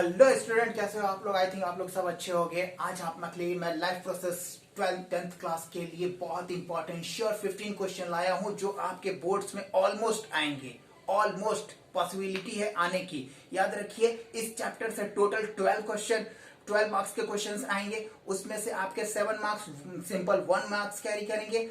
Hello student, कैसे हो आप लोग। आई थिंक आप लोग सब अच्छे हो गए। आज आप लिए मैं लाइफ प्रोसेस 12th क्लास के लिए बहुत इंपॉर्टेंट श्योर 15 क्वेश्चन लाया हूं जो आपके बोर्ड्स में ऑलमोस्ट आएंगे। ऑलमोस्ट पॉसिबिलिटी है आने की। याद रखिए, इस चैप्टर से टोटल 12 मार्क्स के क्वेश्चंस आएंगे। उसमें से आपके 7 मार्क्स सिंपल 1 मार्क्स कैरी करेंगे।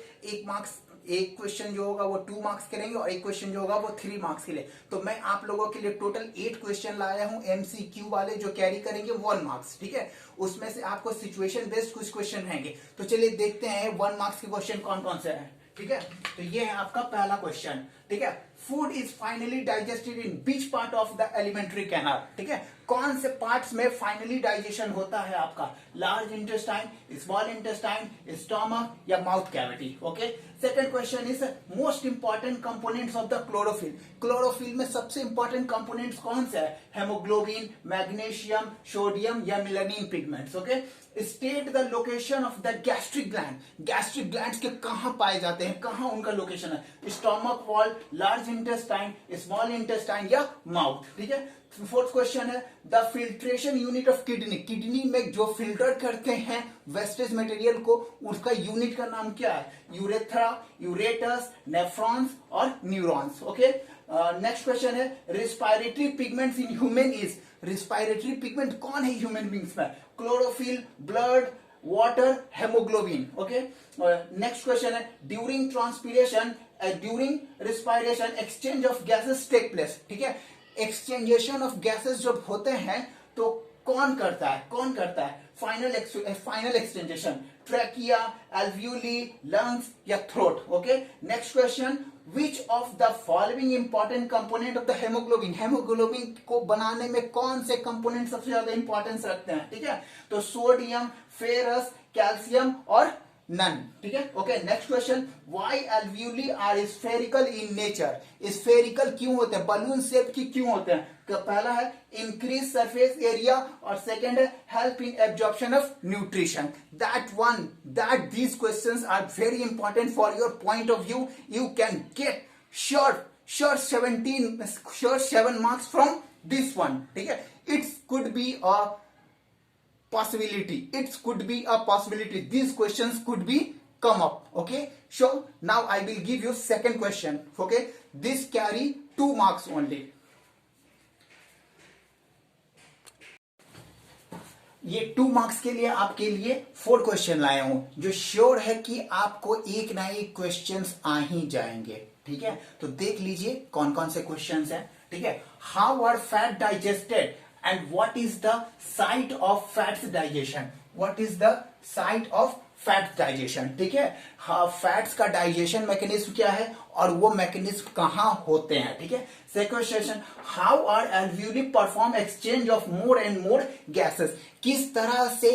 एक क्वेश्चन जो होगा वो 2 मार्क्स करेंगे और एक क्वेश्चन जो होगा वो 3 मार्क्स के लिए। तो मैं आप लोगों के लिए टोटल 8 क्वेश्चन लाया हूं एमसीक्यू वाले जो कैरी करेंगे 1 मार्क्स। ठीक है, उसमें से आपको सिचुएशन बेस्ड कुछ क्वेश्चन रहेंगे। तो चलिए देखते हैं 1 मार्क्स के क्वेश्चन कौन कौन से हैं। ठीक है, तो ये है आपका पहला क्वेश्चन। ठीक है, food is finally digested in beach part of the alimentary canal. ठीक है, कौन से पार्ट्स में फाइनली डाइजेशन होता है आपका? Large intestine, small intestine, stomach या mouth cavity. Okay, second question is most important components of the chlorophyll. Chlorophyll में सबसे इंपॉर्टेंट कंपोनेंट्स कौन से है? हेमोग्लोबिन, मैग्नीशियम, सोडियम या melanin pigments. Okay, state the location of the gastric gland. Gastric glands के कहां पाए जाते हैं, कहां उनका लोकेशन है? Stomach wall, large intestine, small intestine या माउथ। ठीक है, फोर्थ क्वेश्चन है the filtration unit of kidney. Kidney में जो फिल्टर करते हैं वेस्टेज मटेरियल को, उसका यूनिट का नाम क्या है? यूरेथ्रा, यूरेटस, नेफ्रॉन्स और न्यूरॉन्स। ओके, नेक्स्ट क्वेश्चन है respiratory pigments in human is. Respiratory pigment कौन है ह्यूमन बींग्स में? Chlorophyll, blood, water, haemoglobin. Okay, next question है during transpiration during respiration exchange of gases take place. ठीक है, एक्सचेंजेशन of gases जब होते हैं तो कौन करता है? फाइनल एक्सचेंजेशन ट्रैकिया, एल्वियोली, लंग्स या throat. Okay, next question which of the following important component of the haemoglobin. Haemoglobin को बनाने में कौन से कंपोनेंट सबसे ज्यादा इंपॉर्टेंस रखते हैं? ठीक है, तो सोडियम, फेरस, कैल्शियम और नन। ठीक है, okay, next question why alveoli are spherical in nature. Spherical क्यों होते हैं? बलून शेप की क्यों होते हैं? तो पहला है इंक्रीज सरफेस एरिया और सेकंड है help in absorption of nutrition. That these questions are very important for your point of view. You can get sure 7 marks from this one. ठीक है, it's could be a possibility. It could be a possibility. These questions could be come up. Okay, so now I will give you second question. Okay, this carry 2 marks only. ये 2 marks के लिए आपके लिए 4 question लाया हूं जो sure है कि आपको एक ना एक क्वेश्चंस आ ही जाएंगे। ठीक है, तो देख लीजिए कौन कौन से क्वेश्चंस हैं। ठीक है, how are fat digested and what is the site of fats digestion? What is the site of fat digestion? ठीक है, हाँ, फैट्स का डाइजेशन मैकेनिज्म क्या है और वो मैकेनिज्म कहां होते हैं? ठीक है, second question how are alveoli perform exchange of more and more gases. किस तरह से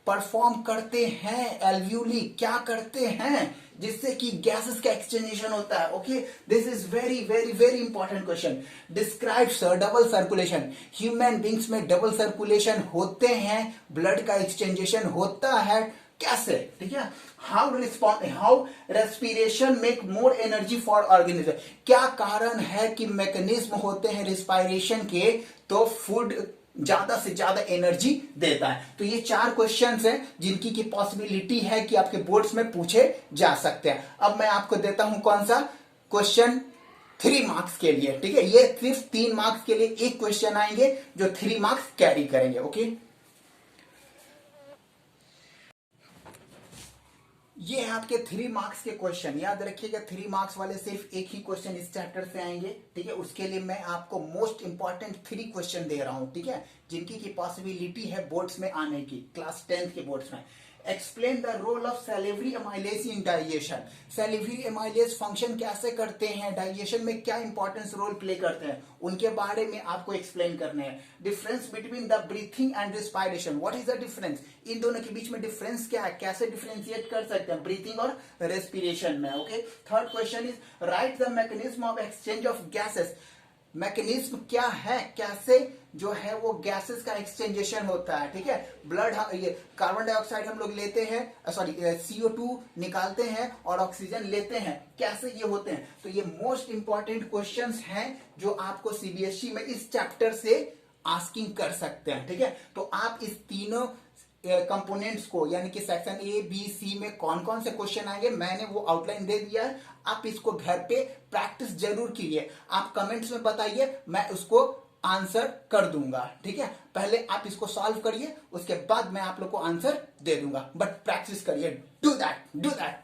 परफॉर्म करते हैं एल्वियोली, क्या करते हैं जिससे कि गैसेस का एक्सचेंजेशन होता है? Okay, this is very very very important question. Describes double circulation. Human beings में डबल सर्कुलेशन होते हैं, ब्लड का एक्सचेंजेशन होता है, कैसे? ठीक है, how respiration make more energy for organism. क्या कारण है कि मैकेनिज्म होते हैं रेस्पिरेशन के तो फूड ज्यादा से ज्यादा एनर्जी देता है। तो ये 4 क्वेश्चंस हैं जिनकी की पॉसिबिलिटी है कि आपके बोर्ड्स में पूछे जा सकते हैं। अब मैं आपको देता हूं कौन सा क्वेश्चन 3 मार्क्स के लिए। ठीक है, ये सिर्फ 3 मार्क्स के लिए एक क्वेश्चन आएंगे जो 3 मार्क्स कैरी करेंगे। ओके, ये है आपके 3 मार्क्स के क्वेश्चन। याद रखिएगा 3 मार्क्स वाले सिर्फ एक ही क्वेश्चन इस चैप्टर से आएंगे। ठीक है, उसके लिए मैं आपको मोस्ट इंपॉर्टेंट 3 क्वेश्चन दे रहा हूं। ठीक है, जिनकी की पॉसिबिलिटी है बोर्ड्स में आने की, क्लास 10th के बोर्ड्स में। Explain the role of salivary amylase in digestion. Salivary amylase function कैसे करते हैं, डाइजेशन में क्या इंपॉर्टेंस रोल प्ले करते हैं, उनके बारे में आपको एक्सप्लेन करने हैं। Difference between the breathing and respiration, what is the difference? इन दोनों के बीच में डिफरेंस क्या है, कैसे डिफरेंशिएट कर सकते हैं ब्रीथिंग और रेस्पिरेशन में। Okay, third question is right the mechanism of exchange of gases. Mechanism क्या है, कैसे जो है वो गैसेस का एक्सचेंजेशन होता है। ठीक है, ब्लड, ये कार्बन डाइऑक्साइड हम लोग लेते हैं, सॉरी CO2 निकालते हैं और ऑक्सीजन लेते हैं, कैसे ये होते हैं? तो ये मोस्ट इंपॉर्टेंट क्वेश्चंस हैं जो आपको CBSE में इस चैप्टर से आस्किंग कर सकते हैं, ठीक है। तो आप इस तीनों कंपोनेंट्स को, यानी कि सेक्शन ए बी सी में कौन कौन से क्वेश्चन आएंगे मैंने वो आउटलाइन दे दिया है। आप इसको घर पे प्रैक्टिस जरूर कीजिए, आप कमेंट्स में बताइए, मैं उसको आंसर कर दूंगा, ठीक है। पहले आप इसको सॉल्व करिए, उसके बाद मैं आप लोग को आंसर दे दूंगा, बट प्रैक्टिस करिए। Do that, do that.